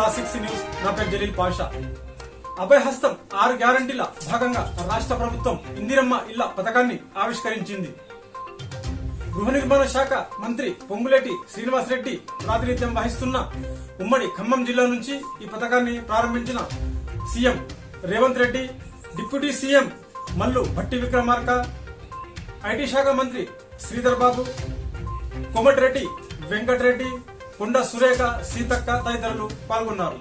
Classics news. నా పేరు జలీల్ పాషా. అభయహస్తం 6 గ్యారంటీల భాగంగా రాష్ట్ర ప్రభుత్వం ఇందిరమ్మ ఇళ్ల పథకాన్ని ఆవిష్కరించింది. గృహ నిర్మాణ శాఖ మంత్రి పొంగులేటి శ్రీనివాసరెడ్డి ప్రాతినిధ్యం వహిస్తున్న ఉమ్మడి ఖమ్మం జిల్లా నుంచి ఈ పథకాన్ని ప్రారంభించిన CM Revanth Reddy, deputy CM Mallu Bhatti Vikramarka, IT శాఖ మంత్రి శ్రీధర్ బాబు, కోమటిరెడ్డి వెంకటరెడ్డి, కొండ సురేఖ, సీతక్క తదితరులు పాల్గొన్నారు.